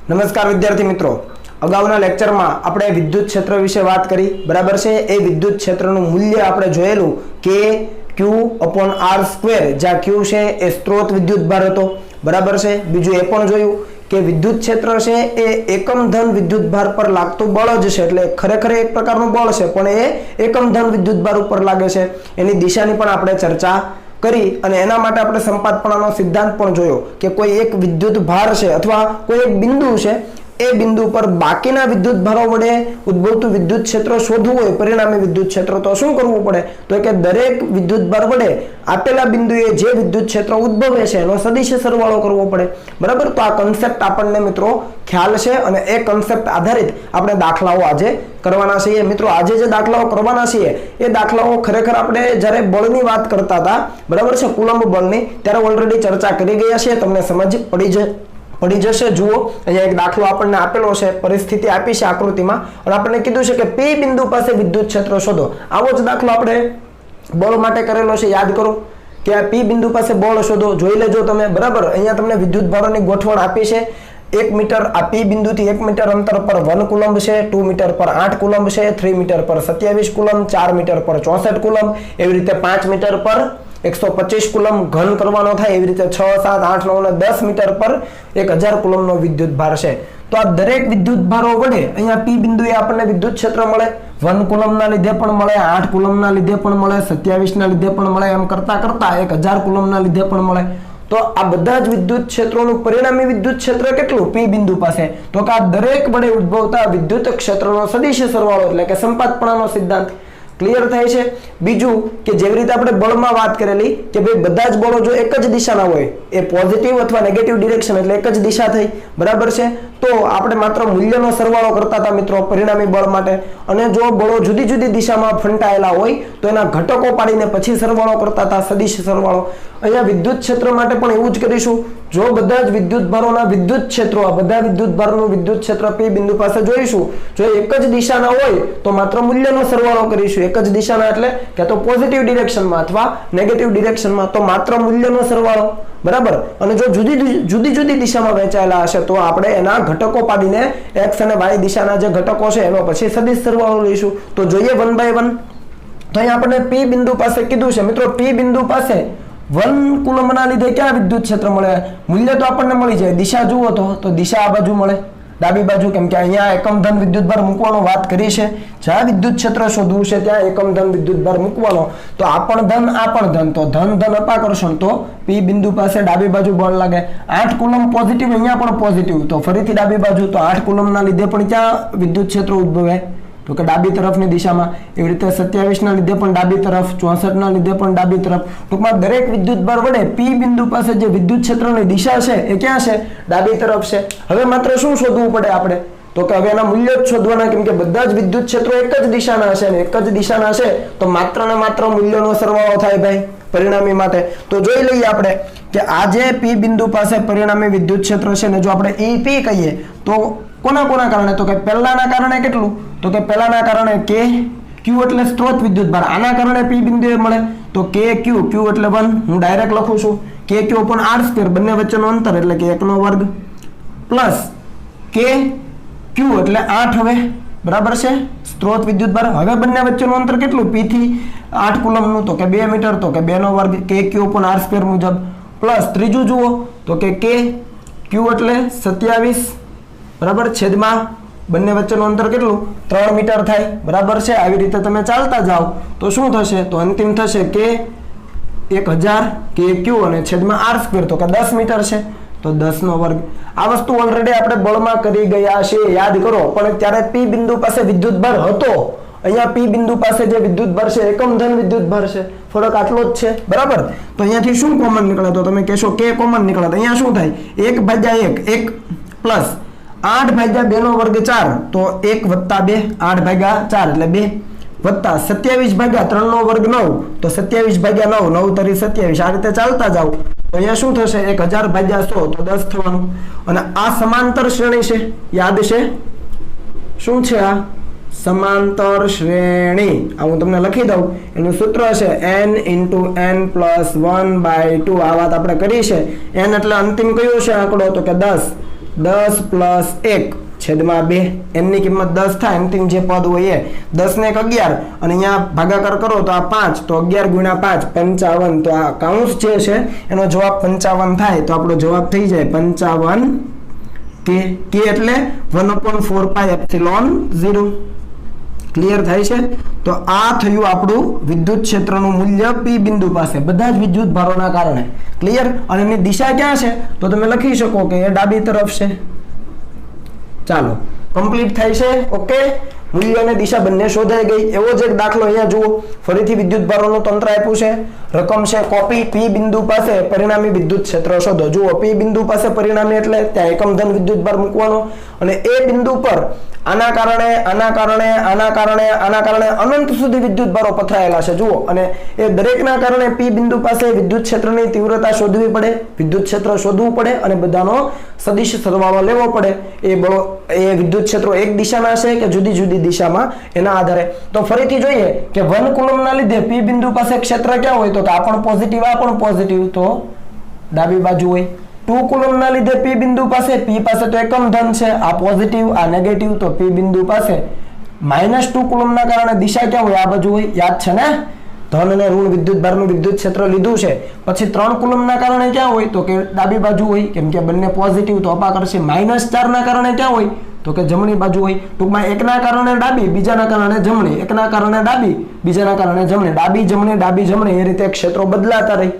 નમસ્કાર વિદ્યાર્થી મિત્રો, અગાઉના લેક્ચરમાં આપણે વિદ્યુત ક્ષેત્ર વિશે વાત કરી, બરાબર છે। એ વિદ્યુત ક્ષેત્રનું મૂલ્ય આપણે જોયેલું કે Q/R², જ્યાં Q છે એ સ્ત્રોત વિદ્યુતભાર હતો, બરાબર છે। બીજું એ પણ જોયું કે વિદ્યુત ક્ષેત્ર છે એ એકમ ધન વિદ્યુતભાર પર લાગતું બળ જ છે, એટલે ખરેખર એક પ્રકારનું બળ છે પણ એ એકમ ધન વિદ્યુતભાર ઉપર લાગે છે। એની દિશાની પણ આપણે ચર્ચા કરી અને એના માટે આપણે સંપાતપણાનો સિદ્ધાંત પણ જોયો કે કોઈ એક વિદ્યુત ભાર છે અથવા કોઈ એક બિંદુ છે, એ બિંદુ પર બાકીના વિદ્યુત ભારો વડે ઉદ્ભવતું વિદ્યુત ક્ષેત્ર શોધવું હોય, પરિણામી વિદ્યુત ક્ષેત્ર, તો શું કરવું પડે? તો કે દરેક વિદ્યુત ભાર વડે આપેલા બિંદુએ જે વિદ્યુત ક્ષેત્ર ઉદ્ભવે છે એનો સદિશ સરવાળો કરવો પડે, બરાબર। તો આ કન્સેપ્ટ આપણને મિત્રો ખ્યાલ છે અને એ કન્સેપ્ટ આધારિત આપણે દાખલાઓ આજે કરવાના છીએ। મિત્રો આજે જે દાખલાઓ કરવાના છીએ એ દાખલાઓ ખરેખર આપણે જ્યારે બળની વાત કરતા હતા, બરાબર છે, કુલંબ બળની, ત્યારે ઓલરેડી ચર્ચા કરી ગયા છે, તમને સમજ પડી જશે। જુઓ, અહીંયા એક દાખલો આપણને આપેલો છે, પરિસ્થિતિ આપી છે આકૃતિમાં અને આપણને કીધું છે કે P બિંદુ પાસે વિદ્યુત ક્ષેત્ર શોધો। આવો જ દાખલો આપણે બળ માટે કરેલો છે, યાદ કરો કે આ P બિંદુ પાસે બળ શોધો, જોઈ લેજો તમે, બરાબર। અહીંયા તમને વિદ્યુત ભારોની ગોઠવણ આપી છે। 1 મીટર આ P બિંદુથી 1 મીટર અંતર પર 1 કુલંબ છે, 2 મીટર પર 8 કુલંબ છે, 3 મીટર પર 27 કુલંબ, 4 મીટર પર 64 કુલંબ, એવી રીતે 5 મીટર પર 125 કુલંબ ઘન કરવાનો થાય, એવી રીતે 6, 7, 8, 9 અને 10 મીટર પર 1000 કુલંબનો વિદ્યુત ભાર છે। તો આ દરેક વિદ્યુત ભારો વડે અહીંયા P બિંદુએ આપણને વિદ્યુત ક્ષેત્ર મળે, 1 કુલંબના લીધે પણ મળે, 8 કુલંબના લીધે પણ મળે, 27ના લીધે પણ મળે, એમ કરતા કરતા 1000 કુલંબના લીધે પણ મળે। તો આ બધા જ વિદ્યુત ક્ષેત્રોનું પરિણામી વિદ્યુત ક્ષેત્ર કેટલું P બિંદુ પાસે? તો કે આ દરેક વડે ઉદ્ભવતા વિદ્યુત ક્ષેત્રનો સદિશ સરવાળો, એટલે કે સંપાતપણાનો સિદ્ધાંત ક્લિયર થાય છે। બીજું કે જેવી રીતે આપણે બળમાં વાત કરેલી કે ભાઈ બધા જ બળો જો એક જ દિશાના હોય, એ પોઝિટિવ અથવા નેગેટિવ ડિરેક્શન એટલે એક જ દિશા થઈ, બરાબર છે। તો આપણે માત્ર મૂલ્યનો સરવાળો કરતા હતા મિત્રો પરિણામી બળ માટે, અને જો બળો જુદી જુદી દિશામાં ફંટાયેલા હોય તો એના ઘટકો પાડીને પછી સરવાળો કરતા હતા, સદિશ સરવાળો। અહીંયા વિદ્યુત ક્ષેત્ર માટે પણ એવું જ કરીશું। જો બધા જ વિદ્યુત ભારોના વિદ્યુત ક્ષેત્રો, આ બધા વિદ્યુત ભારોનું વિદ્યુત ક્ષેત્ર P બિંદુ પાસે જોઈશું, જો એક જ દિશાના હોય તો માત્ર મૂલ્યનો સરવાળો કરીશું, એક જ દિશાના એટલે કે તો પોઝિટિવ ડિરેક્શનમાં અથવા નેગેટિવ ડિરેક્શનમાં તો માત્ર મૂલ્યનો સરવાળો, બરાબર। અને જો જુદી જુદી દિશામાં વહેંચાયેલા હશે તો આપણે એના ઘટકો પાડીને x અને y દિશાના જે ઘટકો છે એનો પછી સદિશ સરવાળો લઈશું। તો જોઈએ 1 by 1। તો અહીંયા આપણે P બિંદુ પાસે કીધું છે મિત્રો, P બિંદુ પાસે 1 કુલંબના લીધે ક્યાં વિદ્યુત ક્ષેત્ર મળે? મૂલ્ય તો આપણને મળી જાય, દિશા જુઓ તો દિશા આ બાજુ મળે, ડાબી બાજુ, કેમ કે અહીંયા એકમ ધન વિદ્યુતભાર મૂકવાનો વાત કરી છે, જ્યાં વિદ્યુત ક્ષેત્ર શોધવું છે ત્યાં એકમ ધન વિદ્યુતભાર મૂકવાનો। તો આ પણ ધન, આ પણ ધન, તો ધન ધન અપાકર્ષણ, તો P બિંદુ પાસે ડાબી બાજુ બળ લાગે। 8 કુલંબ પોઝિટિવ, અહીંયા પણ પોઝિટિવ, તો ફરીથી ડાબી બાજુ, તો 8 કુલંબના લીધે પણ ક્યાં વિદ્યુત ક્ષેત્ર ઉદ્ભવે? તો કે ડાબી તરફની દિશામાં। એવી રીતે 27ના લીધે પણ ડાબી તરફ, 64ના લીધે પણ ડાબી તરફ। ટૂંકમાં દરેક વિદ્યુત ભાર વડે P બિંદુ પાસે જે વિદ્યુત ક્ષેત્રની દિશા છે એ ક્યાં છે? ડાબી તરફ છે। હવે માત્ર શું શોધવું પડે આપણે? તો કે હવે એના મૂલ્ય જ શોધવાના, કેમ કે બધા જ વિદ્યુત ક્ષેત્રો એક જ દિશાના હશે ને એક જ દિશાના છે તો માત્ર ને માત્ર મૂલ્યનો સરવાળો થાય ભાઈ પરિણામી માટે। તો જોઈ લઈએ આપણે કે આ જે P બિંદુ પાસે પરિણામી વિદ્યુત ક્ષેત્ર છે ને જો આપણે EP કહીએ તો કોના કારણે? તો કે પહેલાના કારણે કેટલું? તો કે પહેલાના કારણે Q એટલે સ્ત્રોત વિદ્યુત ભાર, આના કારણે P બિંદુએ મળે તો KQ, Q એટલે 1, હું ડાયરેક્ટ લખું છું KQ/R², બંને વચ્ચેનો અંતર એટલે કે 1 નો વર્ગ, પ્લસ KQ એટલે 8 હવે, બરાબર છે, સ્ત્રોત વિદ્યુત ભાર। હવે બંને વચ્ચેનું અંતર કેટલું? P થી 8 કુલંબનું, તો કે 2 મીટર, તો કે 2 નો વર્ગ KQ/R² મુજબ, પ્લસ ત્રીજું જુઓ તો કે KQ એટલે 27, બરાબર, છેદમાં બંને વચ્ચેનું અંતર કેટલું? 3 મીટર થાય, બરાબર છે। આવી રીતે તમે ચાલતા જાઓ તો શું થશે? તો અંતિમ થશે કે 1000 KQ અને છેદમાં R², તો કે 10 મીટર છે, તો 10 નો વર્ગ। આ વસ્તુ ઓલરેડી આપણે બળમાં કરી ગયા છે, યાદ કરો, પણ ત્યારે P બિંદુ પાસે વિદ્યુત ભાર હતો, અહીંયા P બિંદુ પાસે જે વિદ્યુત ભાર છે એકમ ધન વિદ્યુત ભાર છે, ફરક આટલો જ છે, બરાબર। તો અહીંયાથી શું કોમન નીકળે? તો તમે કહેશો કે કોમન નીકળે, તો અહીંયા શું થાય? 1/1 પ્લસ 8/2 નો વર્ગ 4, તો 1 + 2, 8/4 એટલે 2, વત્તા 27/3 નો વર્ગ 9, તો 27/9, 9 તરી 27, આ રીતે ચાલતા જાવ તો અહીંયા શું થશે? 1000/100, તો 10 થવાનું। અને આ સમાંતર શ્રેણી છે, યાદ છે શું છે? આ સમાંતર શ્રેણી, આ હું તમને લખી દઉં, એનું સૂત્ર છે n × n + 1/2, આ વાત આપણે કરી છે। n એટલે અંતિમ કયો છે આંકડો? તો કે 10, 10 પ્લસ 1 છેદમાં 2 એની કિંમત 10 થાય અંતિમ જે પદ હોય એ 10 ને 11 અને અહીંયા ભાગાકાર કરો તો આ 5 તો 11 ગુણ્યા 5 55 તો આ કાઉન્સ જે છે એનો જવાબ 55 થાય તો આપણો જવાબ થઈ જાય 55 કે એટલે 1/4 પાઈ એપ્સિલોન 0 ક્લિયર થાય છે તો આ થયું આપણું વિદ્યુત ક્ષેત્રનું મૂલ્ય P બિંદુ પાસે બધા જ વિદ્યુત ભારોના કારણે ક્લિયર અને એની દિશા ક્યાં છે તો તમે લખી શકો કે એ ડાબી તરફ છે ચાલો કમ્પ્લીટ થાય છે ઓકે મૂલ્ય અને દિશા બંને શોધાઈ ગઈ એવો જ એક દાખલો અહીંયા જુઓ ફરીથી વિદ્યુત ભારોનું તંત્ર આપ્યું છે રકમ છે કોપી P બિંદુ પાસે પરિણામી વિદ્યુત ક્ષેત્ર શોધો જુઓ P બિંદુ પાસે પરિણામી એટલે ત્યાં એકમ ધન વિદ્યુત ભાર મૂકવાનો અને એ બિંદુ પર આના કારણે અનંત સુધી વિદ્યુત ભારો પથરાયેલા છે જુઓ અને એ દરેકના કારણે P બિંદુ પાસે વિદ્યુત ક્ષેત્રની તીવ્રતા શોધવી પડે વિદ્યુત ક્ષેત્ર શોધવું પડે અને બધાનો સદિશ સરવાળો લેવો પડે એ વિદ્યુત ક્ષેત્રો એક દિશાના છે કે જુદી જુદી દિશામાં એના આધારે તો ફરીથી જોઈએ કે 1 કુલમના લીધે P બિંદુ પાસે ક્ષેત્ર ક્યાં હોય તો આ પણ પોઝિટિવ આ પણ પોઝિટિવ તો ડાબી બાજુ હોય 2 કુલમના લીધે P બિંદુ પાસે P પાસે તો એકમ ધન છે આ પોઝિટિવ આ નેગેટિવ તો P બિંદુ પાસે -2 કુલમના કારણે દિશા ક્યાં હોય આ બાજુ હોય યાદ છે ને ધન અને ઋણ વિદ્યુત ભારનું વિદ્યુત ક્ષેત્ર લીધું છે પછી 3 કુલમના કારણે ક્યાં હોય તો કે ડાબી બાજુ હોય કેમ કે બંને પોઝિટિવ તો અપાકર્ષી -4 ના કારણે ક્યાં હોય તો કે જમણી બાજુ હોય ટૂંકમાં એકના કારણે ડાબી બીજાના કારણે જમણી એકના કારણે ડાબી બીજાના કારણે જમણી ડાબી જમણી એ રીતે ક્ષેત્રો બદલાતા રહી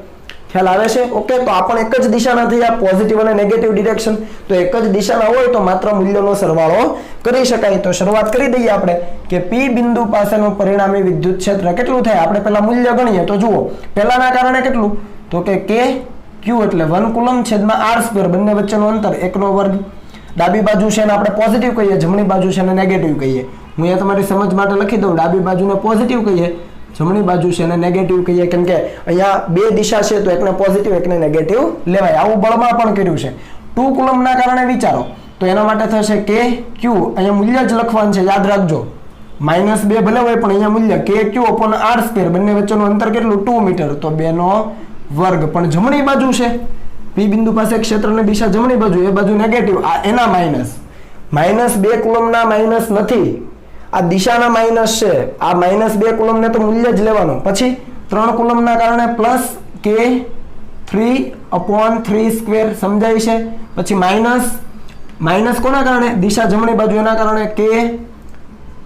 ખ્યાલ આવે છે ઓકે તો આ પણ એક જ દિશાના થયા પોઝિટિવ અને નેગેટિવ ડિરેક્શન તો એક જ દિશાના હોય તો માત્ર મૂલ્યનો સરવાળો કરી શકાય તો શરૂઆત કરી દઈએ આપણે કે P બિંદુ પાસેનું પરિણામી વિદ્યુત ક્ષેત્ર કેટલું થાય આપણે પહેલા મૂલ્ય ગણીએ તો જુઓ પહેલાના કારણે કેટલું તો કે K Q એટલે 1 કુલમ છેદમાં r² બંને વચ્ચેનું અંતર 1/2 ડાબી બાજુ છે ને આપણે પોઝિટિવ કહીએ જમણી બાજુ છે ને નેગેટિવ કહીએ હું અહીંયા તમારી સમજ માટે લખી દઉં ડાબી બાજુને પોઝિટિવ કહીએ જમણી બાજુ છે ને નેગેટિવ કહીએ કેમ કે અહીંયા બે દિશા છે તો એકને પોઝિટિવ એકને નેગેટિવ લેવાય આવું બળમાં પણ કર્યું છે 2 કુલમના કારણે વિચારો તો એના માટે થશે K Q અહીંયા મૂલ્ય જ લખવાનું છે યાદ રાખજો -2 ભલે હોય પણ અહીંયા મૂલ્ય K Q upon r² બંને વચ્ચેનું અંતર કેટલું 2 મીટર તો 2/2 પણ જમણી બાજુ છે P બિંદુ પાસે ક્ષેત્રની દિશા જમણી બાજુ એ બાજુ નેગેટિવ આ એના -2 કુલમના માઈનસ નથી આ દિશાના માઈનસ છે આ -2 કુલમને તો મૂલ્ય જ લેવાનું પછી 3 કુલમના કારણે પ્લસ K 3/3² સમજાય છે પછી માઈનસ કોના કારણે દિશા જમણી બાજુ એના કારણે K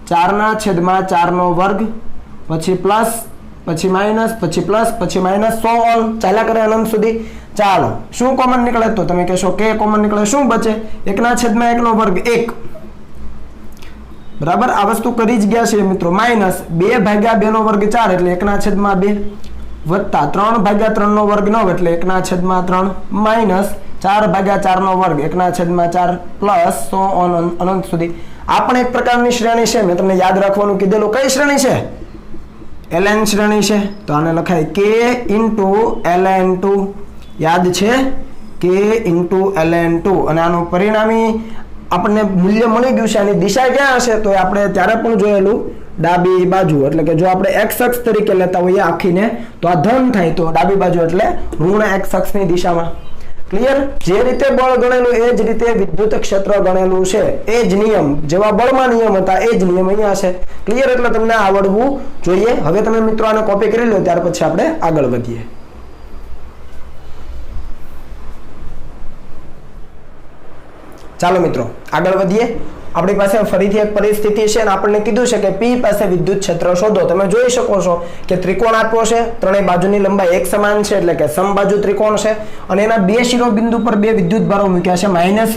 4/4 પછી પ્લસ પછી માઈનસ પછી પ્લસ પછી માઈનસ સો ઓન ચાલ્યા કરે અનંત સુધી ચાલો શું કોમન નીકળે તો તમે કહેશો K કોમન નીકળે શું બચે 1/1/2 1 બરાબર આ વસ્તુ કરી જ ગયા છે મિત્રો -2/2/2 4 એટલે 1/2 વત્તા 3/3/2 9 એટલે 1/3 માઈનસ 4/4/2 1/4 પ્લસ સો ઓન અનંત સુધી આ પણ એક પ્રકારની શ્રેણી છે મેં તમને યાદ રાખવાનું કીધેલું કઈ શ્રેણી છે ln શ્રેણી છે તો આને લખાય K * ln2 યાદ છે K * ln2 અને આનું પરિણામી આપણને મૂલ્ય મળી ગયું છે આની દિશા ક્યાં હશે તો આપણે ત્યારે પણ જોયેલું ડાબી બાજુ એટલે કે જો આપણે x અક્ષ તરીકે લેતા હોઈએ આખીને તો આ ધન થાય તો ડાબી બાજુ એટલે ઋણ x અક્ષની દિશામાં ક્લિયર જે રીતે બળ ગણેલું એ જ રીતે વિદ્યુત ક્ષેત્ર ગણેલું છે એ જ નિયમ જેવા બળમાં નિયમ હતા એ જ નિયમ અહીંયા છે ક્લિયર એટલે તમને આવડવું જોઈએ હવે તમે મિત્રો આને કોપી કરી લો ત્યાર પછી આપણે આગળ વધીએ ચાલો મિત્રો આગળ વધીએ આપણી પાસે ફરીથી એક પરિસ્થિતિ છે અને આપણને કીધું છે કે P પાસે વિદ્યુત ક્ષેત્ર શોધો તમે જોઈ શકો છો કે ત્રિકોણ આપ્યો છે ત્રણેય બાજુની લંબાઈ એક સમાન છે એટલે કે સમબાજુ ત્રિકોણ છે અને એના બે શિરોબિંદુ પર બે વિદ્યુત ભારો મૂક્યા છે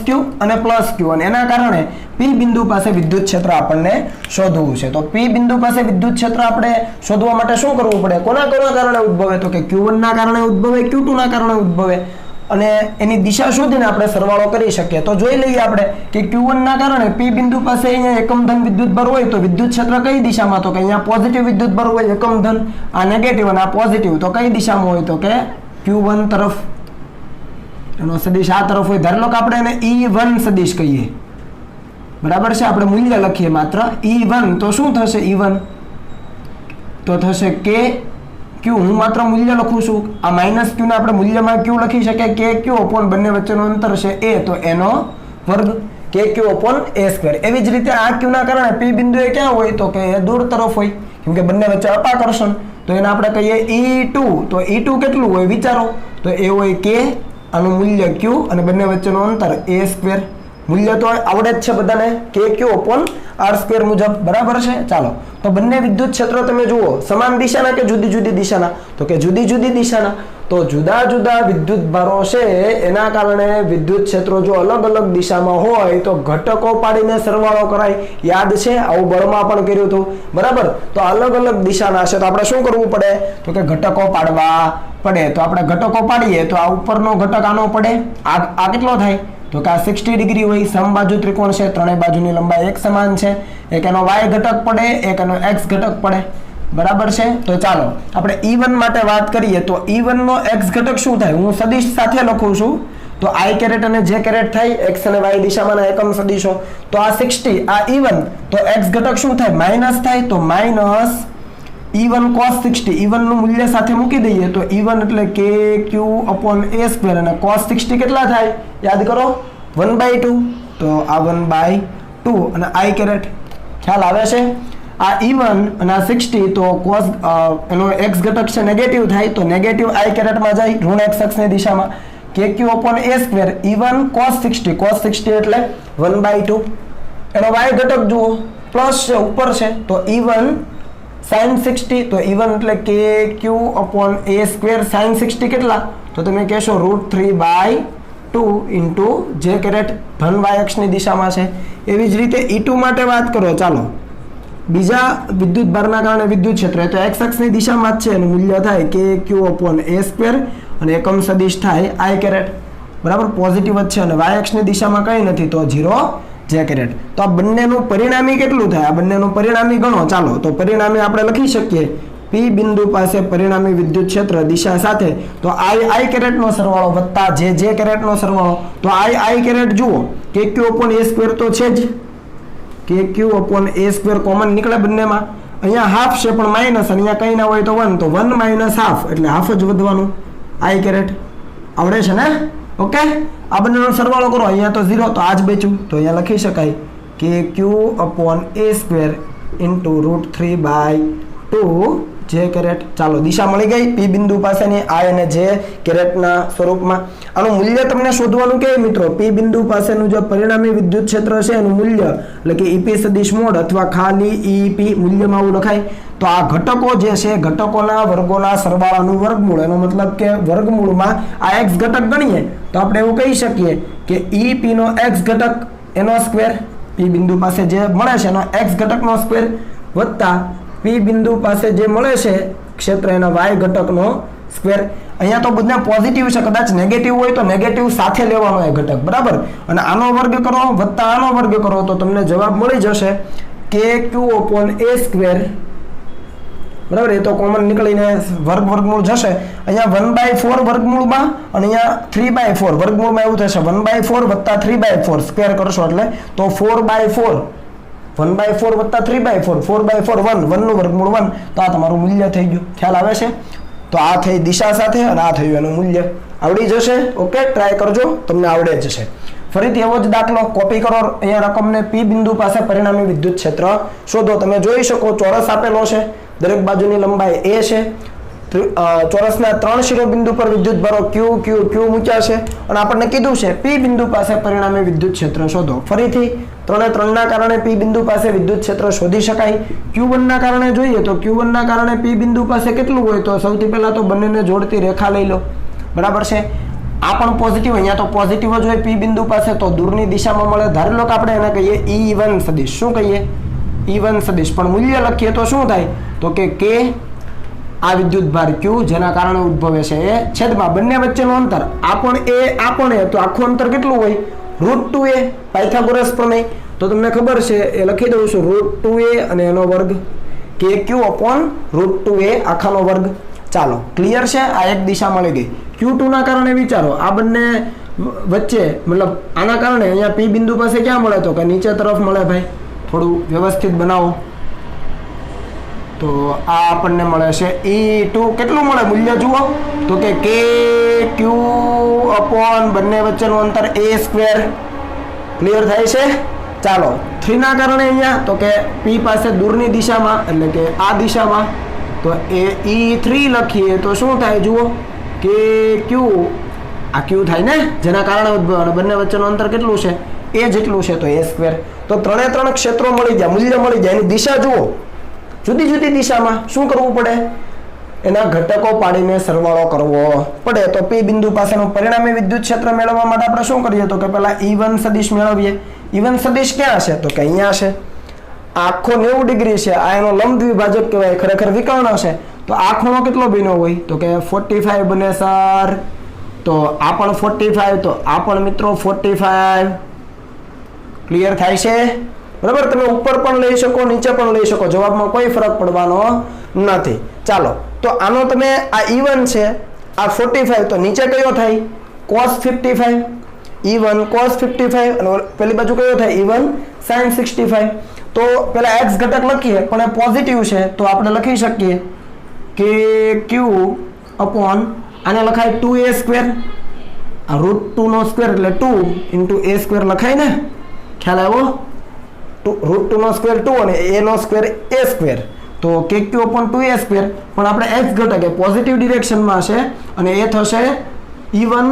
-Q અને +Q અને એના કારણે P બિંદુ પાસે વિદ્યુત ક્ષેત્ર આપણને શોધવું છે તો P બિંદુ પાસે વિદ્યુત ક્ષેત્ર આપણે શોધવા માટે શું કરવું પડે કોના કારણે ઉદ્ભવે તો કે Q1 ના કારણે ઉદ્ભવે Q2 ના કારણે ઉદ્ભવે અને એની દિશા શોધીને આપણે સરવાળો કરી શકીએ તો જોઈ લઈએ આપણે કે Q1 ના કારણે P બિંદુ પાસે અહીંયા એકમ ધન વિદ્યુત ભાર હોય તો વિદ્યુત ક્ષેત્ર કઈ દિશામાં તો કે અહીંયા પોઝિટિવ વિદ્યુત ભાર હોય એકમ ધન આ નેગેટિવ અને આ પોઝિટિવ તો કઈ દિશામાં હોય તો કે Q1 તરફ એનો સદિશ આ તરફ હોય ધારો કે આપણે એને E1 સદિશ કહીએ બરાબર છે આપણે મૂલ્ય લખીએ માત્ર E1 તો શું થશે E1 તો થશે K Q હું માત્ર મૂલ્ય લખું છું આ -Q ને આપણે મૂલ્યમાં Q લખી શકીએ K Q upon બંને વચ્ચેનું અંતર છે a તો એનો વર્ગ કે ક્યુ અપોન એ સ્ક્વેર. એવી જ રીતે આ ક્યુ ના કારણે પી બિંદુ એ ક્યાં હોય તો કે એ દૂર તરફ હોય, કેમ કે બંને વચ્ચે અપાકર્ષણ, તો એને આપણે કહીએ E2. તો E2 કેટલું હોય વિચારો, તો એ હોય કે આનું મૂલ્ય ક્યુ અને બંને વચ્ચેનું અંતર એ સ્ક્વેર. મૂલ્ય તો આવડે જ છે બધાને, કે ક્યુ અપોન આર સ્ક્વેર મુજબ, બરાબર છે. ચાલો, તો બંને વિદ્યુત ક્ષેત્રો તમે જુઓ સમાન દિશાના કે જુદી જુદી દિશાના, તો કે જુદી જુદી દિશાના. તો જુદા જુદા વિદ્યુત ભારો છે એના કારણે વિદ્યુત ક્ષેત્રો જો અલગ અલગ દિશામાં હોય તો ઘટકો પાડીને સરવાળો કરાય. યાદ છે, આવું બળમાં પણ કર્યું હતું, બરાબર. તો અલગ અલગ દિશાના છે તો આપણે શું કરવું પડે તો કે ઘટકો પાડવા પડે. તો આપણે ઘટકો પાડીએ તો આ ઉપરનો ઘટક આનો પડે, આ કેટલો થાય તો કે આ 60 ડિગ્રી હોય. સમબાજુ ત્રિકોણ છે, ત્રણેય બાજુની લંબાઈ એક સમાન છે. એક એનો y ઘટક પડે, એક એનો x ઘટક પડે, બરાબર છે. તો ચાલો આપણે E1 માટે વાત કરીએ તો E1 નો x ઘટક શું થાય, હું સદિશ સાથે લખું છું. તો i કેરેટ અને j કેરેટ થાય, x અને y દિશામાંના એકમ સદિશો. તો આ 60 આ E1, તો x ઘટક શું થાય માઈનસ થાય, તો માઈનસ E1 cos 60. E1 નું મૂલ્ય સાથે મૂકી દઈએ તો E1 એટલે કે Q upon a સ્ક્વેર અને cos 60 કેટલા થાય યાદ કરો 1/2. તો આ 1/2 અને i કેરેટ ખ્યાલ આવે છે. આ E1 અને આ 60 તો cos એનો x ઘટક છે નેગેટિવ થાય, તો નેગેટિવ i કેરેટમાં જાય ઋણ x અક્ષની દિશામાં. KQ upon a square E1 cos 60, cos 60 એટલે 1/2. એનો y ઘટક જુઓ પ્લસ છે ઉપર છે, તો E1 sin 60, તો E1 એટલે KQ upon a square sin 60 કેટલા, તો તમે કહેશો √3/2 ઇન્ટુ જે કેરેટ ધન y અક્ષની દિશામાં છે. એવી જ રીતે E2 માટે વાત કરો. ચાલો, બીજા વિદ્યુત ભારના કારણે વિદ્યુત ક્ષેત્ર તો x અક્ષની દિશામાં જ છે, એનું મૂલ્ય થાય KQ upon a સ્ક્વેર અને એકમ સદિશ થાય i કેરેટ, બરાબર. પોઝિટિવ જ છે અને y અક્ષની દિશામાં કંઈ નથી, તો 0 જે કેરેટ. તો આ બંનેનું પરિણામી કેટલું થાય, આ બંનેનું પરિણામી ગણો. ચાલો, તો પરિણામી આપણે લખી શકીએ P બિંદુ પાસે પરિણામી વિદ્યુત ક્ષેત્ર દિશા સાથે, તો i કેરેટનો સરવાળો વત્તા જે કેરેટનો સરવાળો. તો i કેરેટ જુઓ KQ upon a સ્ક્વેર તો છે જ, KQ upon a square common નીકળે બંનેમાં. અહીંયા હાફ છે પણ માઇનસ, અને અહીંયા કંઈ ના હોય તો 1, તો 1 માઇનસ હાફ એટલે હાફ જ વધવાનું. i કેરેટ આવડે છે ને, ઓકે. આ બંનેનો સરવાળો કરો, અહીંયા તો 0, તો આ જ બચ્યું, તો અહીંયા લખી શકાય KQ upon a square into √3/2 જે કેરેટ. ચાલો, દિશા મળી ગઈ P બિંદુ પાસેની i અને j કેરેટના સ્વરૂપમાં. આનું મૂલ્ય તમને શોધવાનું કે મિત્રો, P બિંદુ પાસેનું જે પરિણામી વિદ્યુત ક્ષેત્ર છે એનું મૂલ્ય એટલે કે EP સદિશ મોડ અથવા ખાલી EP મૂલ્યમાં આવું લખાય. તો આ ઘટકો જે છે ઘટકોના વર્ગોના સરવાળાનું વર્ગમૂળ, એનો મતલબ કે વર્ગમૂળમાં આ x ઘટક ગણીએ તો આપણે એવું કહી શકીએ કે EP નો x ઘટક એનો સ્ક્વેર, P બિંદુ પાસે જે મળે છે એનો x ઘટકનો સ્ક્વેર વત્તા P બિંદુ પાસે જે મળે છે ક્ષેત્ર એના y ઘટકનો સ્ક્વેર. અહીંયા તો બધા પોઝિટિવ છે, કદાચ નેગેટિવ હોય તો નેગેટિવ સાથે લેવાનો એ ઘટક, બરાબર. અને આનો વર્ગ કરો વત્તા આનો વર્ગ કરો તો તમને જવાબ મળી જશે KQ upon a સ્ક્વેર, બરાબર. એ તો કોમન નીકળીને વર્ગમૂળ જશે. અહીંયા 1/4 વર્ગમૂળમાં અને અહીંયા 3/4 વર્ગમૂળમાં એવું થશે 1/4 વત્તા 3/4 સ્ક્વેર કરશો એટલે તો 4/4, 1/4 વત્તા 3/4, 4/4 1 નું વર્ગમૂળ 1. તો આ તમારું મૂલ્ય થઈ ગયું, ખ્યાલ આવે છે. તો આ થઈ દિશા સાથે અને આ થયું એનું મૂલ્ય. આવડી જશે, ઓકે. ટ્રાય કરજો, તમને આવડે જશે. ફરીથી એવો જ દાખલો કોપી કરો. અહીંયા રકમને P બિંદુ પાસે પરિણામી વિદ્યુત ક્ષેત્ર શોધો. તમે જોઈ શકો ચોરસ આપેલો છે, દરેક બાજુની લંબાઈ a છે. ચોરસના 3 શિરોબિંદુ પર વિદ્યુત ભારો Q મૂક્યા છે અને આપણને કીધું છે P બિંદુ પાસે પરિણામી વિદ્યુત ક્ષેત્ર શોધો. ફરીથી 3 ના કારણે P બિંદુ પાસે વિદ્યુત ક્ષેત્ર શોધી શકાય. Q1 ના કારણે જોઈએ તો Q1 ના કારણે P બિંદુ પાસે કેટલું હોય, તો સૌથી પહેલા તો બંનેને જોડતી રેખા લઈ લો, બરાબર છે. આ પણ પોઝિટિવ, અહીંયા તો પોઝિટિવ જ હોય P બિંદુ પાસે, તો દૂરની દિશામાં મળે. ધારી લો કે આપણે એને કહીએ E1 સદિશ. શું કહીએ? E1 સદિશ. પણ મૂલ્ય લખીએ તો શું થાય, તો કે K આ વિદ્યુત ભાર Q જેના કારણે ઉદ્ભવે છે એ છેદમાં બંને વચ્ચેનું અંતર આ પણ એ તો આખું અંતર કેટલું હોય √2a, પાયથાગોરસ પ્રમેય. તો તમને ખબર છે એ લખી દઉં છું √2a અને એનો વર્ગ KQ upon √2a આખાનો વર્ગ. ચાલો, ક્લિયર છે. આ એક દિશા મળી ગઈ. Q2 ના કારણે વિચારો, આ બંને વચ્ચે મતલબ આના કારણે અહીંયા P બિંદુ પાસે ક્યાં મળે, તો કે નીચે તરફ મળે. ભાઈ થોડું વ્યવસ્થિત બનાવો. તો આ આપણને મળે છે E2 કેટલું મળે મૂલ્ય જુઓ, તો કે KQ upon બંને વચ્ચેનું અંતર a સ્ક્વેર ક્લિયર થાય છે? ચાલો 3 ના કારણે અહીંયા તો કે P પાસે દૂરની દિશામાં એટલે કે આ દિશામાં તો E3 લખીએ તો શું થાય જુઓ કે Q આ Q થાય ને જેના કારણે ઉદ્ભવ બંને વચ્ચેનું અંતર કેટલું છે a જેટલું છે તો a². તો ત્રણે ત્રણ ક્ષેત્રો મળી જાય, મૂલ્ય મળી જાય, એની દિશા જુઓ જુદી જુદી દિશામાં શું કરવું પડે એના ઘટકો પાડીને સરવાળો કરવો પડે. તો P બિંદુ પાસેનું પરિણામી વિદ્યુત ક્ષેત્ર મેળવવા માટે આપણે શું કરીએ તો કે પહેલા E1 સદિશ મેળવીએ. E1 સદિશ ક્યાં છે તો કે અહીંયા છે. આખો 90 ડિગ્રી છે, આ એનો લંબ દ્વિભાજક કહેવાય, ખરેખર વિકર્ણ છે. તો આ ખૂણો કેટલો બન્યો હોય તો કે 45 બને સર. તો આ પણ 45 તો આ પણ મિત્રો 45. ક્લિયર થાય છે? બરાબર. તમે ઉપર પણ લઈ શકો નીચે પણ લઈ શકો, જવાબમાં કોઈ ફરક પડવાનો નથી. ચાલો તો આનો તમે આ E1 છે આ 45 તો નીચે કયો થાય cos 55. E1 cos 55 અને પેલી બાજુ કયો થાય E1 sin 65. તો પેલા x ઘટક લખીએ પણ એ પોઝિટિવ છે તો આપણે લખી શકીએ કે q અપોન આને લખાય 2a². આ √2 નો સ્ક્વેર એટલે 2 * a² લખાય ને, ખ્યાલ આવ્યો? √2 નો સ્ક્વેર 2 અને a નો સ્ક્વેર a². તો kq અપોન 2a² પણ આપણે x ઘટક એ પોઝિટિવ ડિરેક્શનમાં છે અને એ થશે E1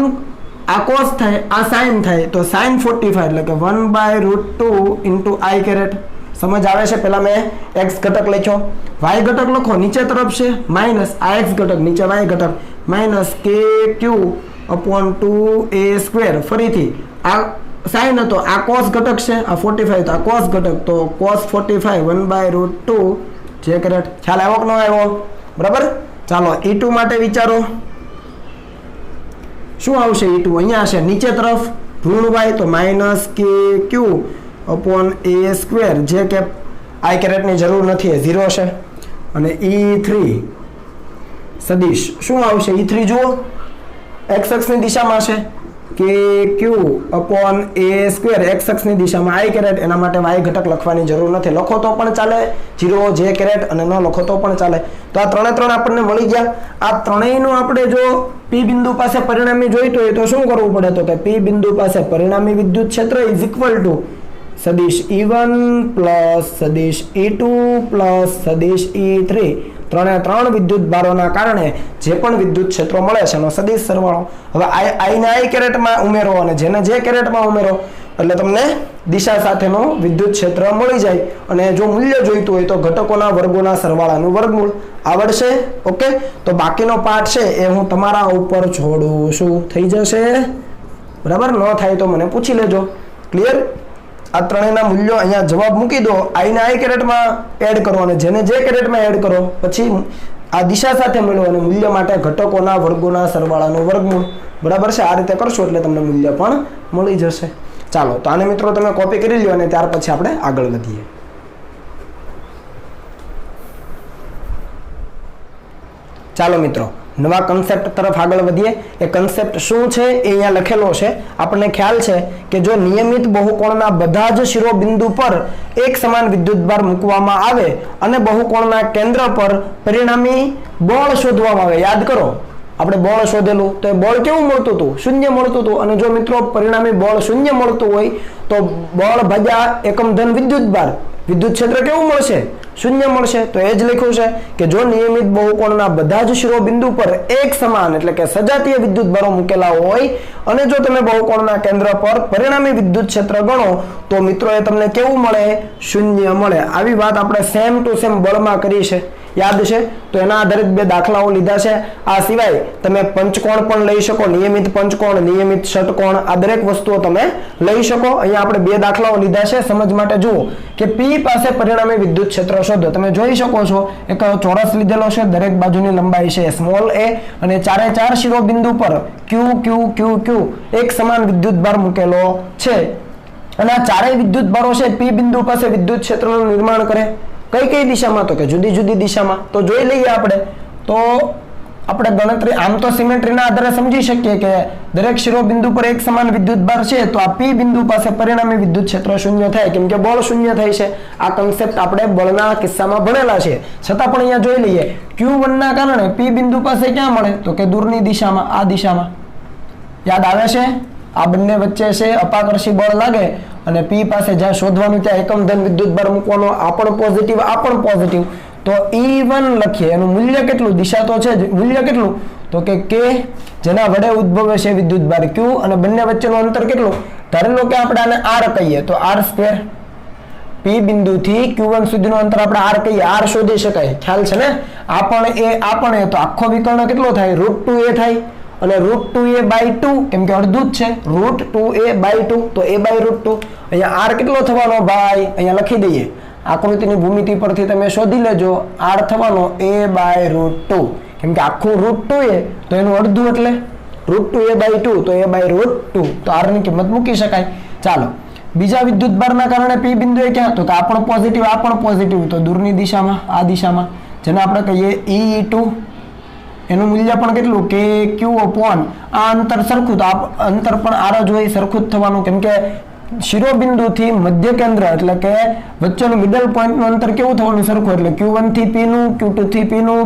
આ cos થાય આ sin થાય તો sin 45 એટલે કે 1/√2 * i². સમજ આવે છે? પહેલા મેં x ઘટક લખ્યો, y ઘટક લખો નીચે તરફ છે માઈનસ આ x ઘટક નીચે y ઘટક માઈનસ kq અપોન 2a². ફરીથી આ sin હતો આ cos ઘટક છે આ 45 તો આ cos ઘટક તો cos 45 1/√2 j². ખ્યાલ આવ્યો કે ન આવ્યો? બરાબર. ચાલો E2 માટે વિચારો શું આવશે? E2 અહીંયા છે નીચે તરફ ઋણ y તો માઈનસ kq અપોન a² જે કે i² ની જરૂર નથી એ 0 છે. અને E3 સદિશ શું આવશે? E3 જુઓ x અક્ષની દિશામાં છે kq અપોન a² x અક્ષની દિશામાં i². એના માટે y ઘટક લખવાની જરૂર નથી, લખો તો પણ ચાલે 0 j² અને ન લખો તો પણ ચાલે. તો આ ત્રણે ત્રણ આપણને મળી ગયા. આ ત્રણેયનું આપણે જો P બિંદુ પાસે પરિણામી જોઈતું હોય તો શું કરવું પડે તો કે P બિંદુ પાસે પરિણામી વિદ્યુત ક્ષેત્ર = સદિશ E1 પ્લસ સદિશ E2 પ્લસ સદિશ E3. ત્રણે ત્રણ વિદ્યુત ભારોના કારણે જે પણ વિદ્યુત ક્ષેત્રો મળે છે એનો સદિશ સરવાળો. હવે i ને i² માં ઉમેરો અને જેને j² માં ઉમેરો એટલે તમને દિશા સાથેનો વિદ્યુત ક્ષેત્ર મળી જાય. અને જો મૂલ્ય જોઈતું હોય તો ઘટકોના વર્ગોના સરવાળાનું વર્ગમૂળ આવડશે. ઓકે. તો બાકીનો પાઠ છે એ હું તમારા ઉપર છોડું છું. થઈ જશે? બરાબર. ન થાય તો મને પૂછી લેજો. ક્લિયર? આ ત્રણેયના મૂલ્યો અહીંયા જવાબ મૂકી દો, i ને i² માં એડ કરો અને જેને j² માં એડ કરો, પછી આ દિશા સાથે મેળવો અને મૂલ્ય માટે ઘટકોના વર્ગોના સરવાળાનું વર્ગમૂળ. બરાબર છે? આ રીતે કરશો એટલે તમને મૂલ્ય પણ મળી જશે. ચાલો તો આને મિત્રો તમે કોપી કરી લ્યો અને ત્યાર પછી આપણે આગળ વધીએ. ચાલો મિત્રો નવા કન્સેપ્ટ તરફ આગળ વધીએ. એ કન્સેપ્ટ શું છે એ અહીંયા લખેલો છે. આપણને ખ્યાલ છે કે જો નિયમિત બહુકોણના બધા જ શિરોબિંદુ પર એક સમાન વિદ્યુતભાર મૂકવામાં આવે અને બહુકોણના કેન્દ્ર પર પરિણામી બળ શોધવામાં આવે. યાદ કરો આપણે બળ શોધેલું તો એ બળ કેવું મળતું હતું? શૂન્ય મળતું હતું. અને જો મિત્રો પરિણામી બળ શૂન્ય મળતું હોય તો બળ ભાગ્યા એકમ ધન વિદ્યુતભાર વિદ્યુત ક્ષેત્ર કેવું મળશે? શૂન્ય મળશે. તો એ જ લખ્યું છે કે જો નિયમિત બહુકોણના બધા જ શિરોબિંદુ પર એક સમાન એટલે કે સજાતીય વિદ્યુતભારો મૂકેલા હોય અને જો તમે બહુકોણના કેન્દ્ર પર પરિણામી વિદ્યુત ક્ષેત્ર ગણો તો મિત્રો એ તમને કેવું મળે? શૂન્ય મળે. આવી વાત આપણે સેમ ટુ સેમ બળમાં કરી છે, યાદ છે? તો એના આધારિત બે દાખલાઓ લીધા છે. આ સિવાય તમે પંચકોણ પણ લઈ શકો, નિયમિત પંચકોણ, નિયમિત ષટકોણ, આ દરેક વસ્તુઓ તમે લઈ શકો. અહીંયા આપણે બે દાખલાઓ લીધા છે. સમજ માટે જુઓ કે P પાસે પરિણામી વિદ્યુત ક્ષેત્ર શોધો. તમે જોઈ શકો છો એક ચોરસ લીધેલો છે, દરેક બાજુની લંબાઈ છે સ્મોલ a અને ચારે ચાર શિરોબિંદુ પર q q q q એક સમાન વિદ્યુતભાર મૂકેલો છે અને આ ચારેય વિદ્યુતભારો છે P બિંદુ પાસે વિદ્યુત ક્ષેત્રનું નિર્માણ કરે. કઈ કઈ દિશામાં? તો કે જુદી જુદી દિશામાં. તો જોઈ લઈએ આપણે. તો આપણે ગણતરી આમ તો સિમેટ્રીના આધારે સમજી શકીએ કે દરેક શિરોબિંદુ પર એક સમાન વિદ્યુતભાર છે તો આ P બિંદુ પાસે પરિણામી વિદ્યુત ક્ષેત્ર શૂન્ય થાય કેમ કે બળ શૂન્ય થાય છે. આ કન્સેપ્ટ આપણે બળના કિસ્સામાં ભણેલા છે. છતાં પણ અહીંયા જોઈ લઈએ Q1 ના કારણે P બિંદુ પાસે ક્યાં મળે? તો કે દૂરની દિશામાં, આ દિશામાં. યાદ આવે છે? આ બંને વચ્ચે છે અપાકર્ષી બળ લાગે અને P પાસે જ્યાં શોધવાનું ત્યાં એકમ ધન વિદ્યુતભાર મૂકવાનો, આ પણ પોઝિટિવ, આ પણ પોઝિટિવ, તો E1 લખીએ. એનું મૂલ્ય કેટલું? દિશા તો છે જ, મૂલ્ય કેટલું? તો કે K જેના વડે ઉદ્ભવે છે વિદ્યુતભાર Q, અને બંને વચ્ચેનું અંતર કેટલું? ધારી લો કે આપણે આને R કહીએ તો R². P બિંદુથી Q1 સુધીનું અંતર આપણે R કહીએ, R શોધી શકાય, ખ્યાલ છે ને? આ પણ એ તો આખો વિકર્ણ કેટલો થાય? √2a થાય, અને √2a/2 કેમ કે અડધું જ છે, √2a/2, તો a/√2. અહીંયા R કેટલો થવાનો ભાઈ? અહીંયા લખી દઈએ, આકૃતિની ભૂમિતિ પરથી તમે શોધી લેજો. R થવાનો a/√2, કેમ કે આખું √2a તો એનું અડધું એટલે √2a/2, તો a/√2, તો R ની કિંમત મૂકી શકાય. ચાલો, બીજા વિદ્યુતભારના કારણે P બિંદુએ ક્યાં? તો કે આ પણ પોઝિટિવ, આ પણ પોઝિટિવ, તો દૂરની દિશામાં, આ દિશામાં, જેને આપણે કહીએ E2. એનું મૂલ્ય પણ કેટલું? કે Q/, આ અંતર સરખું, તો આ અંતર પણ R જ હોય, સરખું જ થવાનું, કેમ કે શિરોબિંદુથી મધ્ય કેન્દ્ર એટલે કે વચ્ચેનું મિડલ પોઈન્ટનું અંતર કેવું થવાનું? સરખું. એટલે Q1 થી P નું, Q2 થી P નું,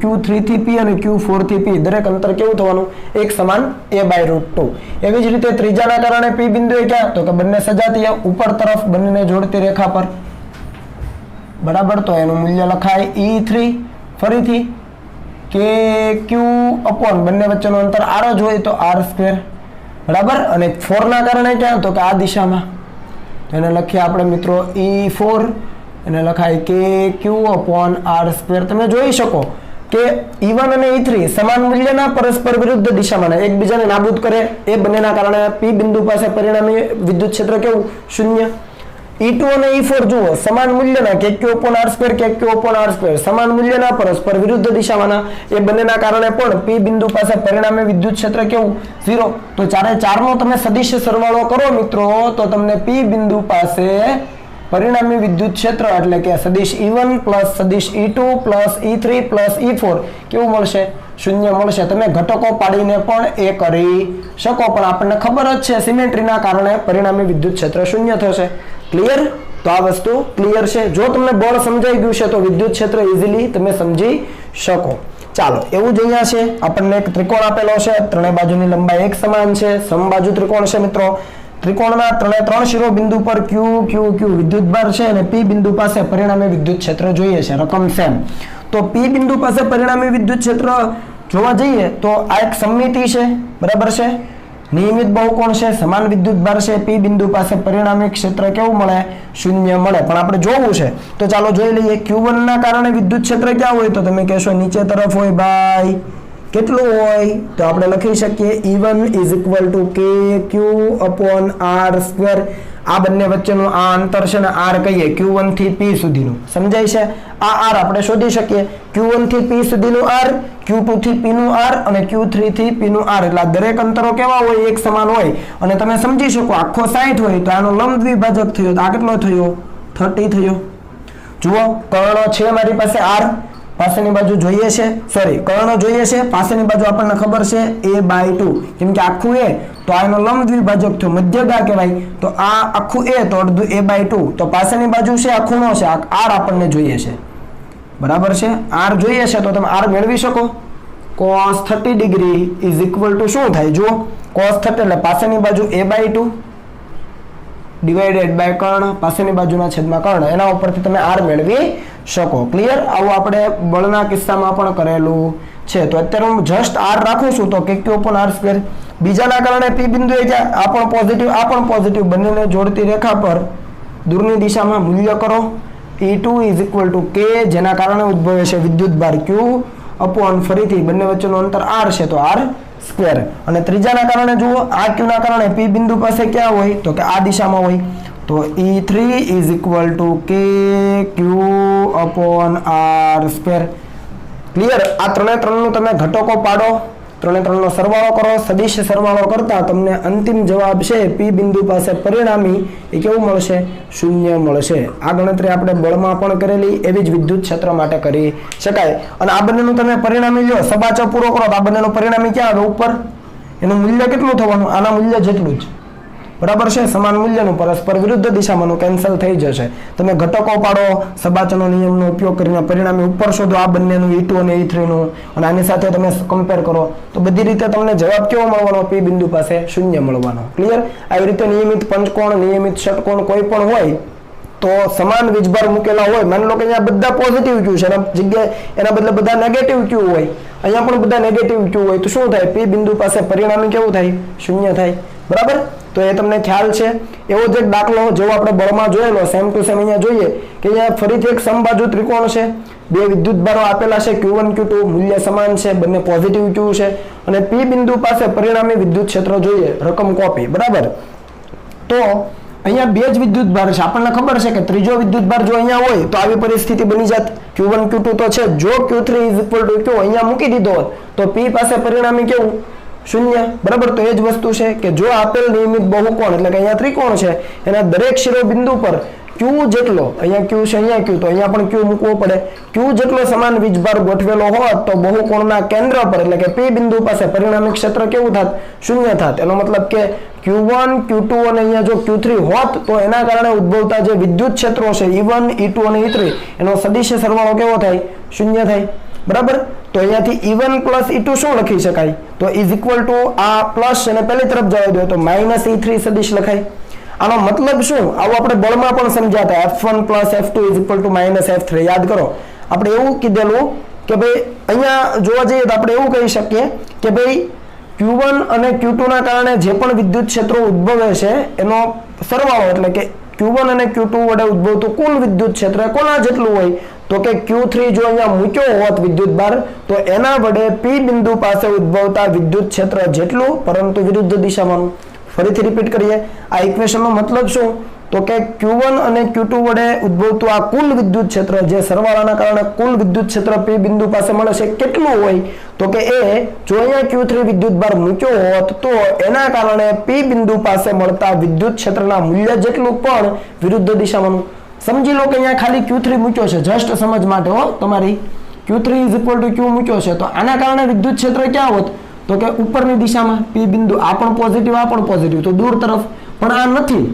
Q3 થી P અને Q4 થી P, દરેક અંતર કેવું થવાનું? એક સમાન, a/√2. એવી જ રીતે ત્રીજાના કારણે P બિંદુએ ક્યાં? તો કે બંને સજાતીય ઉપર તરફ, બંનેને જોડતી રેખા પર, બરાબર. તો એનું મૂલ્ય લખાય E3. ફરીથી કે Q/ બંને વચ્ચેનું અંતર R જ હોય, તો R², બરાબર. અને 4 ના કારણે ક્યાં? તો કે આ દિશામાં, એને લખીએ આપણે મિત્રો E4, એને લખાય કે Q/R². તમે જોઈ શકો કે E1 અને E3 સમાન મૂલ્યના પરસ્પર વિરુદ્ધ દિશામાં એકબીજાને નાબૂદ કરે, એ બંનેના કારણે P બિંદુ પાસે પરિણામી વિદ્યુત ક્ષેત્ર કેવું? શૂન્ય. E2 અને E4 જુઓ, સમાન મૂલ્યના કે Q/R², કે Q/R², સમાન મૂલ્યના પરસ્પર વિરુદ્ધ દિશામાંના, એ બંનેના કારણે પણ P બિંદુ પાસે પરિણામી વિદ્યુત ક્ષેત્ર કેવું? 0. તો 4 નો તમે સદિશ સરવાળો કરો મિત્રો, તો તમને P બિંદુ પાસે પરિણામી વિદ્યુત ક્ષેત્ર એટલે કે સદિશ E1 પ્લસ સદિશ E2 plus E3 plus E4 કેવું મળશે? શૂન્ય મળશે. તમે ઘટકો પાડીને પણ એ કરી શકો, પણ આપણને ખબર જ છે સિમેટ્રીના કારણે પરિણામી વિદ્યુત ક્ષેત્ર શૂન્ય થશે. ક્લિયર? તો આ વસ્તુ ક્લિયર છે. જો તમને બળ સમજાઈ ગયું છે તો વિદ્યુત ક્ષેત્ર ઇઝીલી તમે સમજી શકો. ચાલો, એવું જ અહીંયા છે, આપણને એક ત્રિકોણ આપેલો છે, ત્રણેય બાજુની લંબાઈ એક સમાન છે, સમબાજુ ત્રિકોણ છે મિત્રો. ત્રિકોણના 3 શિરોબિંદુ પર Q વિદ્યુતભાર છે, અને P બિંદુ પાસે પરિણામી વિદ્યુત ક્ષેત્ર જોઈએ છે, રકમ સેમ. તો P બિંદુ પાસે પરિણામી વિદ્યુત ક્ષેત્ર જોવા જઈએ તો આ એક સમમિતિ છે, બરાબર છે, નિયમિત બહુકોણ છે, સમાન વિદ્યુતભાર છે. P બિંદુ પાસે પરિણામી ક્ષેત્ર કેવું મળે? શૂન્ય મળે. પણ આપણે જોવું છે, તો ચાલો જોઈ લઈએ. Q1 ના કારણે વિદ્યુત ક્ષેત્ર ક્યાં હોય? તો તમે કહેશો નીચે તરફ હોય ભાઈ. કેટલું હોય? તો આપણે લખી શકીએ E1 = k Q/R². આ બંને વચ્ચેનું આ અંતર છે ને R કહીએ, Q1 થી P સુધીનું, સમજાય છે? આ R આપણે શોધી શકીએ. Q1 થી P સુધીનું R, Q2 થી P નું R અને Q3 થી P નું R. એટલે દરેક અંતરો કેવા હોય? એક સમાન હોય. અને તમે સમજી શકો આખો 60 હોય તો આનો લંબ દ્વિભાજક થયો, તો આ કેટલો થયો? 30 થયો. જુઓ, કર્ણ છે મારી પાસે R, પાસેની બાજુ જોઈએ છે, સોરી કર્ણ જોઈએ છે, પાસેની બાજુ આપણને ખબર છે a/2, કેમ કે આખું a તો આનો લંબ દ્વિભાજક થયો, મધ્યગા કહેવાય, તો આ આખું a તો અડધું a/2, તો પાસેની બાજુ છે આ ખૂણો છે, આ r આપણને જોઈએ છે, બરાબર છે. r જોઈએ છે તો તમે r મેળવી શકો. cos 30 ડિગ્રી = શું થાય? જુઓ, cos 30 એટલે પાસેની બાજુ a/2 ડિવાઇડેડ બાય કર્ણ, પાસેની બાજુના છેદમાં કર્ણ, એના ઉપરથી તમે r મેળવી શકો. ક્લિયર? આવું આપણે બળના કિસ્સામાં પણ કરેલું છે. તો અત્યારે હું જસ્ટ r રાખું છું, તો Q/R². બીજાના કારણે P બિંદુએ ક્યાં? આ પણ પોઝિટિવ, બંનેને જોડતી રેખા પર દૂરની દિશામાં મૂલ્ય કરો. E2 = k જેના કારણે ઉદ્ભવે છે વિદ્યુતભાર Q/ ફરીથી બંને વચ્ચેનું અંતર r છે, તો R². અને ત્રીજાના કારણે જુઓ, આ Q ના કારણે P બિંદુ પાસે ક્યાં હોય? તો કે આ દિશામાં હોય, તો E3 = k Q/R². ક્લિયર? આ 3 નું તમે ઘટકો પાડો, 3 નો સરવાળો કરો, સદિશ સરવાળો કરતા તમને અંતિમ જવાબ છે P બિંદુ પાસે પરિણામી એ કેવું મળશે? શૂન્ય મળશે. આ ગણતરી આપણે બળમાં પણ કરેલી, એવી જ વિદ્યુત ક્ષેત્ર માટે કરી શકાય. અને આ બંનેનું તમે પરિણામી લ્યો, સબાચો પૂરો કરો, તો આ બંનેનું પરિણામી ક્યાં આવે? ઉપર. એનું મૂલ્ય કેટલું થવાનું? આના મૂલ્ય જેટલું જ. બરાબર છે, સમાન મૂલ્યનું પરસ્પર વિરુદ્ધ દિશામાંનું કેન્સલ થઈ જશે. તમે ઘટકો પાડો, સબાચનો નિયમનો ઉપયોગ કરીને પરિણામે ઉપર શોધો આ બંનેનું E2 અને E3 નું, અને આની સાથે તમે કમ્પેર કરો તો બધી રીતે તમને જવાબ કેવો મળવાનો? P બિંદુ પાસે 0 મળવાનો. ક્લિયર? આવી રીતે નિયમિત પંચકોણ, નિયમિત ષટકોણ કોઈ પણ હોય તો સમાન વીજભાર મૂકેલા હોય, માની લો કે અહીંયા બધા પોઝિટિવ ક્યુ છે, એના જગ્યાએ એના બદલે બધા નેગેટિવ ક્યુ હોય, અહીંયા પણ બધા નેગેટિવ ક્યુ હોય, તો શું થાય? P બિંદુ પાસે પરિણામી કેવું થાય? 0 થાય. બરાબર? તો એ તમને ખ્યાલ છે. એવો જ એક દાખલો જેવો આપણે બળમાં જોયેલો, સેમ ટુ સેમ અહીંયા જોઈએ કે અહીંયા ફરીથી એક સમબાજુ ત્રિકોણ છે, બે વિદ્યુતભારો આપેલા છે Q1 Q2, મૂલ્ય સમાન છે, બંને પોઝિટિવ ક્યુ છે, અને P બિંદુ પાસે પરિણામી વિદ્યુત ક્ષેત્ર જોઈએ, રકમ કોપી. બરાબર? તો અહીંયા બે જ વિદ્યુતભાર છે, આપણને ખબર છે કે ત્રીજો વિદ્યુતભાર જો અહીંયા હોય તો આવી પરિસ્થિતિ બની જાત. Q1 Q2 તો છે, જો Q3 Q અહીંયા મૂકી દીધો હોત તો P પાસે પરિણામી કેવું? 0. બરાબર? તો એ જ વસ્તુ છે કે જો આપેલ નિયમિત બહુકોણ એટલે કે અહીંયા ત્રિકોણ છે, એના દરેક શિરોબિંદુ પર Q જેટલો, અહીંયા Q છે, અહીંયા Q, તો અહીંયા પણ Q મૂકવો પડે. Q જેટલો સમાન વીજભાર ગોઠવેલો હોત તો બહુકોણના કેન્દ્ર પર એટલે કે P બિંદુ પાસે પરિણામી ક્ષેત્ર કેવું થાત? 0 થાત. એનો મતલબ કે Q1 Q2 અને અહીંયા જો Q3 હોત તો એના કારણે ઉદ્ભવતા જે વિદ્યુત ક્ષેત્રો છે E1 E2 અને E3 એનો સદિશ્ય સરવાળો કેવો થાય? 0 થાય. બરાબર? તો અહીંયાથી E1 plus E2 શું લખી શકાય? તો ઇઝ ઇક્વલ ટુ આ પ્લસ અને પહેલી તરફ જવા દો તો -E3 સદિશ લખાય. આનો મતલબ શું? આવું આપણે બળમાં પણ સમજાતા, F1 plus F2 is equal to -F3. યાદ કરો, આપણે એવું કીધેલું કે ભાઈ અહીંયા જોવા જઈએ તો આપણે એવું કહી શકીએ કે ભાઈ Q1 અને Q2 ના કારણે જે પણ વિદ્યુત ક્ષેત્રો ઉદ્ભવે છે એનો સરવાળો એટલે કે Q1 અને Q2 વડે ઉદ્ભવતું કુલ વિદ્યુત ક્ષેત્ર કોના જેટલું હોય? તો કે Q3 જો અહીંયા મૂક્યો હોત વિદ્યુતભાર તો એના વડે P બિંદુ પાસે ઉદ્ભવતા વિદ્યુત ક્ષેત્ર જેટલું, પરંતુ વિરુદ્ધ દિશામાં. ફરીથી રિપીટ કરીએ, આ ઇક્વેશનનો મતલબ શું? તો કે Q1 અને Q2 વડે ઉદ્ભવતું આ કુલ વિદ્યુત ક્ષેત્ર જે સરવાળાના કારણે કુલ વિદ્યુત ક્ષેત્ર P બિંદુ પાસે મળે છે કેટલું હોય? તો કે એ જો અહીંયા Q3 વિદ્યુતભાર મૂક્યો હોત તો એના કારણે P બિંદુ પાસે મળતા વિદ્યુત ક્ષેત્રના મૂલ્ય જેટલું પણ વિરુદ્ધ દિશામાં. સમજી લો કે અહીંયા ખાલી Q3 મૂક્યો છે, જસ્ટ સમજ માટે હો તમારી, Q3 Q મૂક્યો છે, તો આના કારણે વિદ્યુત ક્ષેત્ર ક્યાં હોત? તો કે ઉપરની દિશામાં P બિંદુ, આ પણ પોઝિટિવ આ પણ પોઝિટિવ, તો દૂર તરફ. પણ આ નથી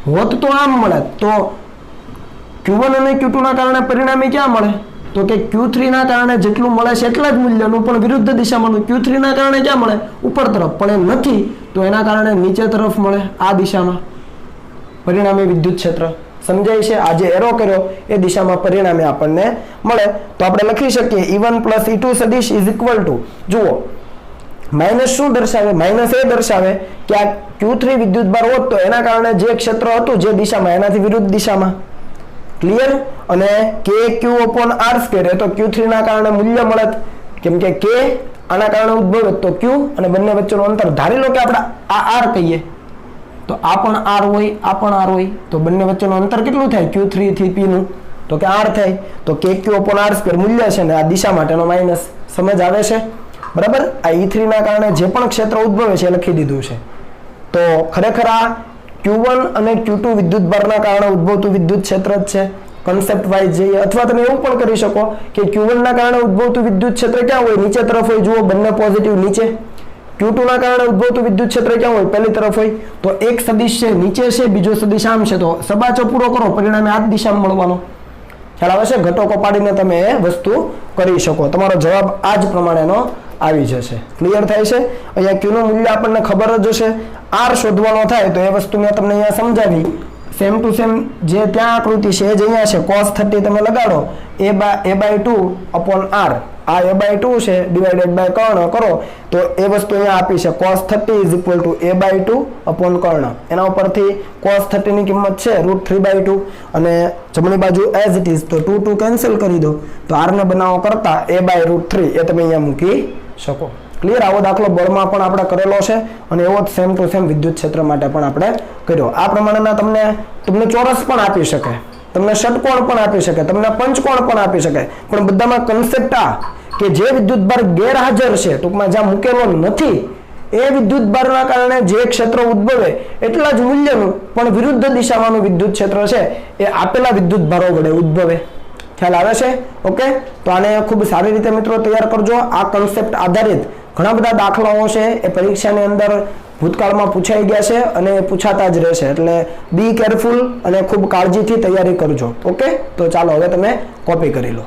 હોત તો આમ મળે. તો Q1 અને Q2 ના કારણે પરિણામી ક્યાં મળે? તો કે Q3 ના કારણે જેટલું મળે છે એટલા જ મૂલ્યનું પણ વિરુદ્ધ દિશામાં. Q3 ના કારણે ક્યાં મળે? ઉપર તરફ. પણ એ નથી તો એના કારણે નીચે તરફ મળે, આ દિશામાં પરિણામી વિદ્યુત ક્ષેત્ર. સમજાય છે? આ જે એરો કર્યો એ દિશામાં પરિણામે આપણને મળે. તો આપણે લખી શકીએ E1 plus E2 સદિશ ઇઝ ઇક્વલ ટુ, જુઓ માઇનસ શું દર્શાવે? માઇનસ એ દર્શાવે કે આ Q3 વિદ્યુતભાર હોત તો એના કારણે જે ક્ષેત્ર હતું જે દિશામાં એનાથી વિરુદ્ધ દિશામાં. ક્લિયર? અને KQ/R² એ તો Q3 ના કારણે મૂલ્ય મળત, કેમ કે K આના કારણે ઉદ્ભવે તો Q અને બંને વચ્ચેનું અંતર ધારી લો કે આપણે આ R કહીએ તો આ પણ R હોય આ પણ R હોય, તો બંને વચ્ચેનું અંતર કેટલું થાય Q3 થી P નું? તો કે R થાય. તો KQ/R² મૂલ્ય છે ને આ દિશા માટેનો માઇનસ. સમજ આવે છે? બરાબર? આ E3 ના કારણે જે પણ ક્ષેત્ર ઉદ્ભવે છે લખી દીધું છે. તો ખરેખર આ Q1 અને Q2 વિદ્યુતભારના કારણે ઉદ્ભવતું વિદ્યુત ક્ષેત્ર જ છે. કન્સેપ્ટ વાઇઝ જઈએ, અથવા તમે એવું પણ કરી શકો કે Q1 ના કારણે ઉદ્ભવતું વિદ્યુત ક્ષેત્ર ક્યાં હોય? નીચે તરફ હોય. જુઓ બંને પોઝિટિવ નીચે. Q2 ના કારણે ઉદ્ભવતું વિદ્યુત ક્ષેત્ર ક્યાં હોય? પહેલી તરફ હોય. તો એક સદિશ છે નીચે છે, બીજો સદિશ આમ છે, તો સબાચો પૂરો કરો, પરિણામે આ જ દિશામાં મળવાનો. ખ્યાલ આવે છે? ઘટકો પાડીને તમે એ વસ્તુ કરી શકો. તમારો જવાબ આ જ પ્રમાણેનો આવી જશે. ક્લિયર થાય છે? અહીંયા Q નું મૂલ્ય આપણને ખબર જ હશે. R શોધવાનો થાય તો એ વસ્તુ મેં તમને અહીંયા સમજાવી. સેમ ટુ સેમ જે ત્યાં આકૃતિ છે એ જ અહીંયા છે. cos 30 તમે લગાડો a/2/R. આ a/2 છે ડિવાઇડેડ બાય કર્ણ કરો તો એ વસ્તુ અહીંયા આપી છે. cos 30 is equal to a/2 કર્ણ. એના ઉપરથી cos 30 ની કિંમત છે √3/2 અને જમણી બાજુ એઝ ઇટ ઇઝ તો 2 કેન્સલ કરી દો તો r ને બનાવો કરતા a/√3 એ તમે અહીંયા મૂકી શકો. ક્લિયર? આવો દાખલો બળમાં પણ આપણે કરેલો છે અને એવો જ સેમ ટુ સેમ વિદ્યુત ક્ષેત્ર માટે પણ આપણે કર્યો. આ પ્રમાણેના તમને ચોરસ પણ આપી શકે, તમને ષટકોણ પણ આપી શકે, તમને પંચકોણ પણ આપી શકે, પણ બધામાં કન્સેપ્ટ આ કે જે વિદ્યુતભાર ગેરહાજર છે, ટૂંકમાં જ્યાં મૂકેલો નથી, એ વિદ્યુતભારના કારણે જે ક્ષેત્ર ઉદ્ભવે એટલા જ મૂલ્યનું પણ વિરુદ્ધ દિશામાંનું વિદ્યુત ક્ષેત્ર છે એ આપેલા વિદ્યુતભારો વડે ઉદ્ભવે. ખ્યાલ આવે છે? ઓકે, તો આને ખૂબ સારી રીતે મિત્રો તૈયાર કરજો. આ કન્સેપ્ટ આધારિત ઘણા બધા દાખલાઓ છે એ પરીક્ષાની અંદર ભૂતકાળમાં પૂછાઈ ગયા છે અને પૂછાતા જ રહેશે, એટલે બી કેરફુલ અને ખૂબ કાળજીથી તૈયારી કરજો. ઓકે, તો ચાલો હવે તમે કોપી કરી લો.